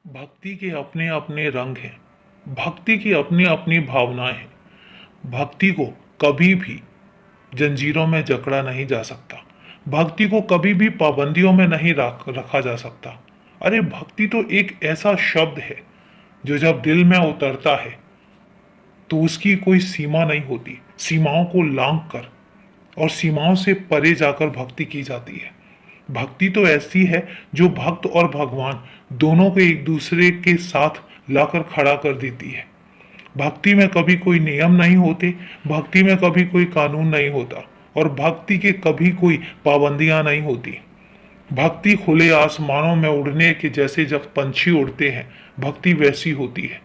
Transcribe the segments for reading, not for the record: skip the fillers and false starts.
भक्ति के अपने अपने रंग हैं। भक्ति की अपनी अपनी भावनाएं हैं। भक्ति को कभी भी जंजीरों में जकड़ा नहीं जा सकता। भक्ति को कभी भी पाबंदियों में नहीं रखा जा सकता। अरे भक्ति तो एक ऐसा शब्द है जो जब दिल में उतरता है तो उसकी कोई सीमा नहीं होती। सीमाओं को लांघ कर और सीमाओं से परे जाकर भक्ति की जाती है। भक्ति तो ऐसी है जो भक्त और भगवान दोनों को एक दूसरे के साथ लाकर खड़ा कर देती है। भक्ति में कभी कोई नियम नहीं होते, भक्ति में कभी कोई कानून नहीं होता और भक्ति के कभी कोई पाबंदियां नहीं होती। भक्ति खुले आसमानों में उड़ने के जैसे जब पंछी उड़ते हैं, भक्ति वैसी होती है।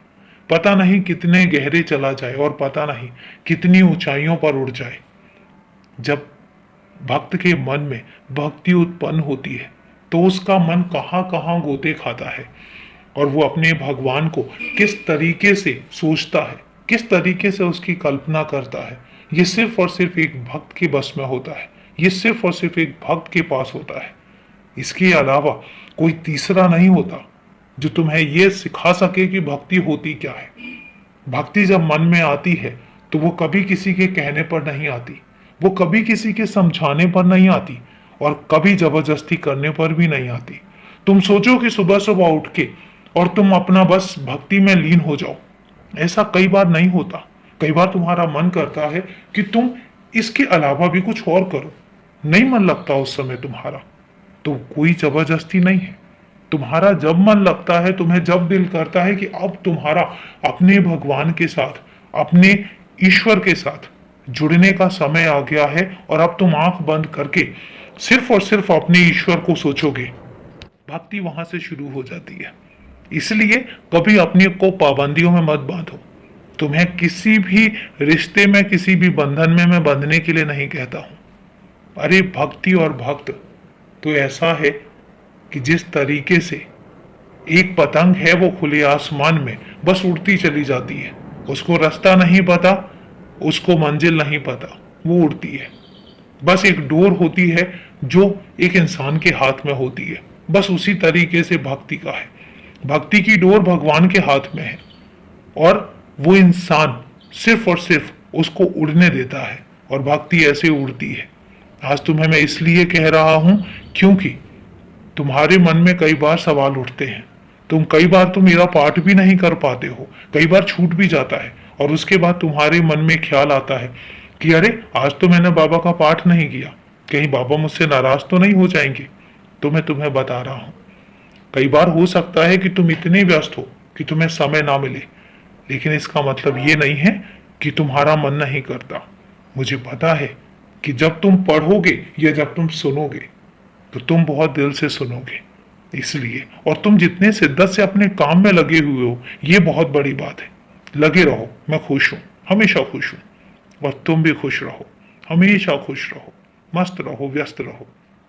पता नहीं कितने गहरे चला जाए और पता नहीं कितनी ऊंचाइयों पर उड़ जाए। जब भक्त के मन में भक्ति उत्पन्न होती है तो उसका मन कहाँ कहाँ गोते खाता है और वो अपने भगवान को किस तरीके से सोचता है, किस तरीके से उसकी कल्पना करता है, ये सिर्फ और सिर्फ एक भक्त के बस में होता है। ये सिर्फ और सिर्फ एक भक्त के पास होता है। इसके अलावा कोई तीसरा नहीं होता जो तुम्हें यह सिखा सके कि भक्ति होती क्या है। भक्ति जब मन में आती है तो वो कभी किसी के कहने पर नहीं आती, वो कभी किसी के समझाने पर नहीं आती और कभी जबरदस्ती करने पर भी नहीं आती। तुम सोचो कि सुबह सुबह उठ के और तुम अपना बस भक्ति में लीन हो जाओ, ऐसा कई बार नहीं होता। कई बार तुम्हारा मन करता है कि तुम इसके अलावा भी कुछ और करो, नहीं मन लगता उस समय तुम्हारा, तो कोई जबरदस्ती नहीं है। तुम्हारा जब मन लगता है, तुम्हें जब दिल करता है कि अब तुम्हारा अपने भगवान के साथ, अपने ईश्वर के साथ जुड़ने का समय आ गया है और अब तुम आंख बंद करके सिर्फ और सिर्फ अपने ईश्वर को सोचोगे, भक्ति वहां से शुरू हो जाती है। इसलिए कभी अपने को पाबंदियों में मत बांधो। तुम्हें किसी भी रिश्ते में, किसी भी बंधन में मैं बंधने के लिए नहीं कहता हूं। अरे भक्ति और भक्त तो ऐसा है कि जिस तरीके से एक पतंग है वो खुले आसमान में बस उड़ती चली जाती है, उसको रास्ता नहीं पता, उसको मंजिल नहीं पता, वो उड़ती है। बस एक डोर होती है जो एक इंसान के हाथ में होती है। बस उसी तरीके से भक्ति का है। भक्ति की डोर भगवान के हाथ में है और वो इंसान सिर्फ और सिर्फ उसको उड़ने देता है और भक्ति ऐसे उड़ती है। आज तुम्हें मैं इसलिए कह रहा हूं क्योंकि तुम्हारे मन में कई बार सवाल उठते हैं। कई बार तुम मेरा पाठ भी नहीं कर पाते हो, कई बार छूट भी जाता है और उसके बाद तुम्हारे मन में ख्याल आता है कि अरे आज तो मैंने बाबा का पाठ नहीं किया, कहीं बाबा मुझसे नाराज तो नहीं हो जाएंगे। तो मैं तुम्हें बता रहा हूं, कई बार हो सकता है कि तुम इतने व्यस्त हो कि तुम्हें समय ना मिले, लेकिन इसका मतलब ये नहीं है कि तुम्हारा मन नहीं करता। मुझे पता है कि जब तुम पढ़ोगे या जब तुम सुनोगे तो तुम बहुत दिल से सुनोगे, इसलिए और तुम जितने शिद्दत से अपने काम में लगे हुए हो, ये बहुत बड़ी बात है। लगे रहो, मैं खुश हूं, हमेशा खुश हूं और तुम भी खुश रहो, हमेशा खुश रहो, मस्त रहो, व्यस्त रहो।